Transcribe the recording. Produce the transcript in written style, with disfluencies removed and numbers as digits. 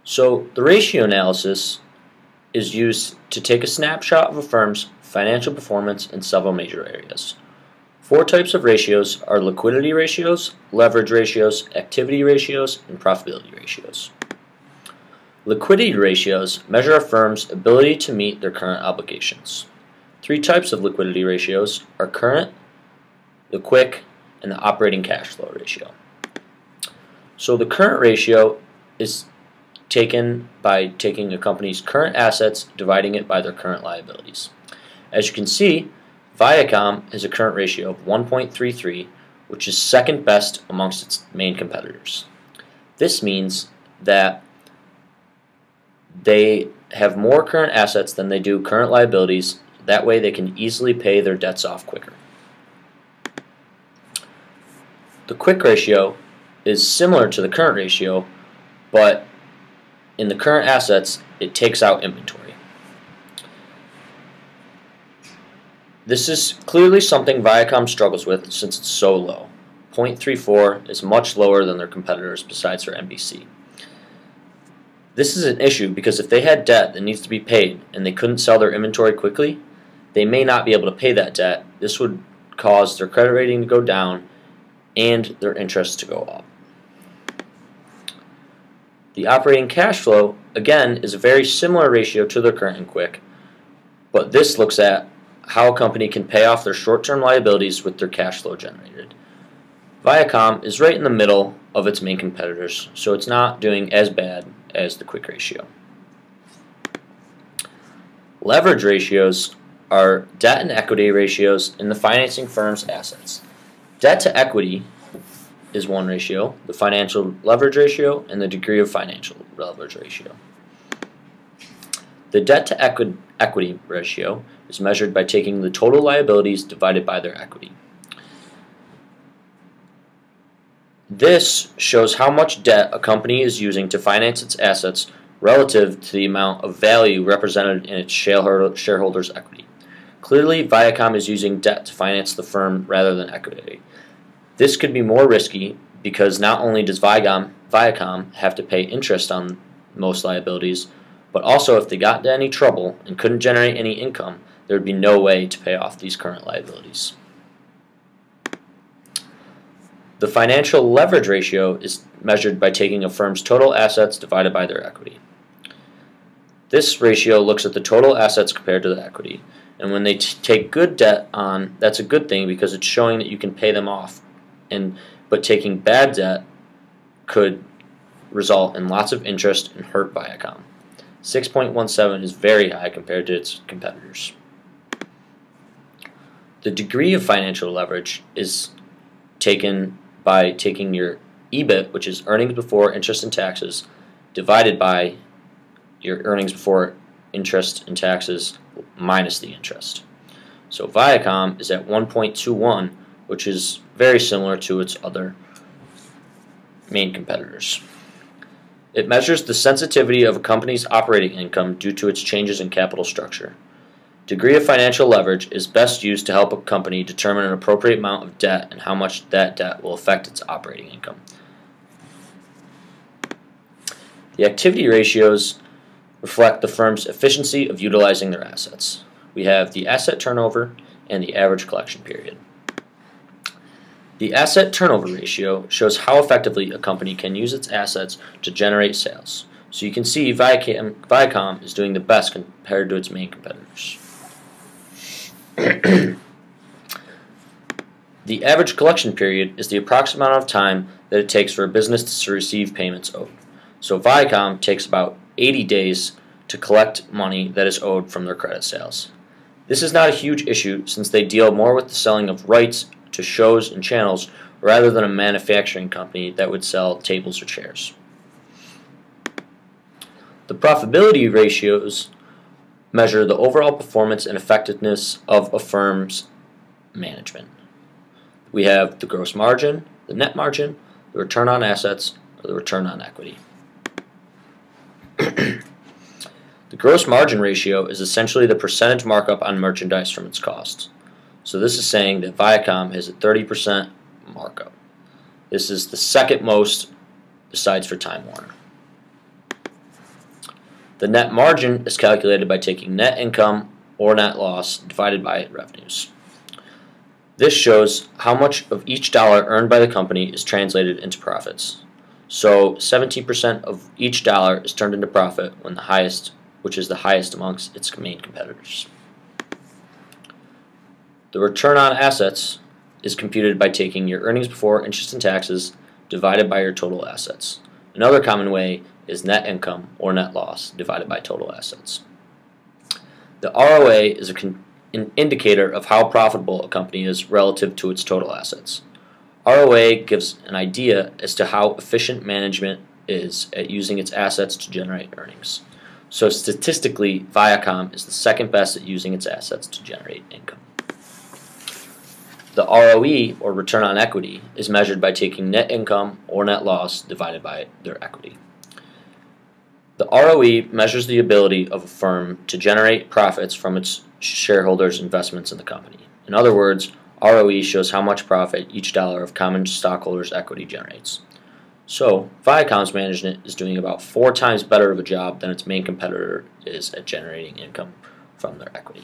So the ratio analysis is used to take a snapshot of a firm's financial performance in several major areas. Four types of ratios are liquidity ratios, leverage ratios, activity ratios, and profitability ratios. Liquidity ratios measure a firm's ability to meet their current obligations. Three types of liquidity ratios are current, the quick, and the operating cash flow ratio. So the current ratio is taken by taking a company's current assets, dividing it by their current liabilities. As you can see, Viacom has a current ratio of 1.33, which is second best amongst its main competitors. This means that they have more current assets than they do current liabilities. That way they can easily pay their debts off quicker. The quick ratio is similar to the current ratio, but in the current assets, it takes out inventory. This is clearly something Viacom struggles with since it's so low. 0.34 is much lower than their competitors besides their NBC. This is an issue because if they had debt that needs to be paid and they couldn't sell their inventory quickly, they may not be able to pay that debt. This would cause their credit rating to go down and their interest to go up. The operating cash flow, again, is a very similar ratio to their current and quick, but this looks at how a company can pay off their short-term liabilities with their cash flow generated. Viacom is right in the middle of its main competitors, so it's not doing as bad as the quick ratio. Leverage ratios are debt and equity ratios in the financing firm's assets. Debt to equity is one ratio, the financial leverage ratio, and the degree of financial leverage ratio. The debt to equity ratio is measured by taking the total liabilities divided by their equity. This shows how much debt a company is using to finance its assets relative to the amount of value represented in its shareholders' equity. Clearly, Viacom is using debt to finance the firm rather than equity. This could be more risky because not only does Viacom have to pay interest on most liabilities, but also if they got into any trouble and couldn't generate any income, there would be no way to pay off these current liabilities. The financial leverage ratio is measured by taking a firm's total assets divided by their equity. This ratio looks at the total assets compared to the equity, and when they take good debt on, that's a good thing because it's showing that you can pay them off. But taking bad debt could result in lots of interest and hurt Viacom. 6.17 is very high compared to its competitors. The degree of financial leverage is taken by taking your EBIT, which is earnings before interest and taxes, divided by your earnings before interest and taxes minus the interest. So Viacom is at 1.21, which is very similar to its other main competitors. It measures the sensitivity of a company's operating income due to its changes in capital structure. Degree of financial leverage is best used to help a company determine an appropriate amount of debt and how much that debt will affect its operating income. The activity ratios reflect the firm's efficiency of utilizing their assets. We have the asset turnover and the average collection period. The asset turnover ratio shows how effectively a company can use its assets to generate sales. So you can see Viacom is doing the best compared to its main competitors. The average collection period is the approximate amount of time that it takes for a business to receive payments owed. So Viacom takes about 80 days to collect money that is owed from their credit sales. This is not a huge issue since they deal more with the selling of rights to shows and channels rather than a manufacturing company that would sell tables or chairs. The profitability ratios measure the overall performance and effectiveness of a firm's management. We have the gross margin, the net margin, the return on assets, or the return on equity. The gross margin ratio is essentially the percentage markup on merchandise from its costs. So this is saying that Viacom has a 30% markup. This is the second most besides for Time Warner. The net margin is calculated by taking net income or net loss divided by revenues. This shows how much of each dollar earned by the company is translated into profits. So 17% of each dollar is turned into profit when the highest, which is the highest amongst its main competitors. The return on assets is computed by taking your earnings before interest and taxes divided by your total assets. Another common way is net income or net loss divided by total assets. The ROA is an indicator of how profitable a company is relative to its total assets. ROA gives an idea as to how efficient management is at using its assets to generate earnings. So statistically, Viacom is the second best at using its assets to generate income. The ROE, or return on equity, is measured by taking net income or net loss divided by their equity. The ROE measures the ability of a firm to generate profits from its shareholders' investments in the company. In other words, ROE shows how much profit each dollar of common stockholders' equity generates. So, Viacom's management is doing about 4 times better of a job than its main competitor is at generating income from their equity.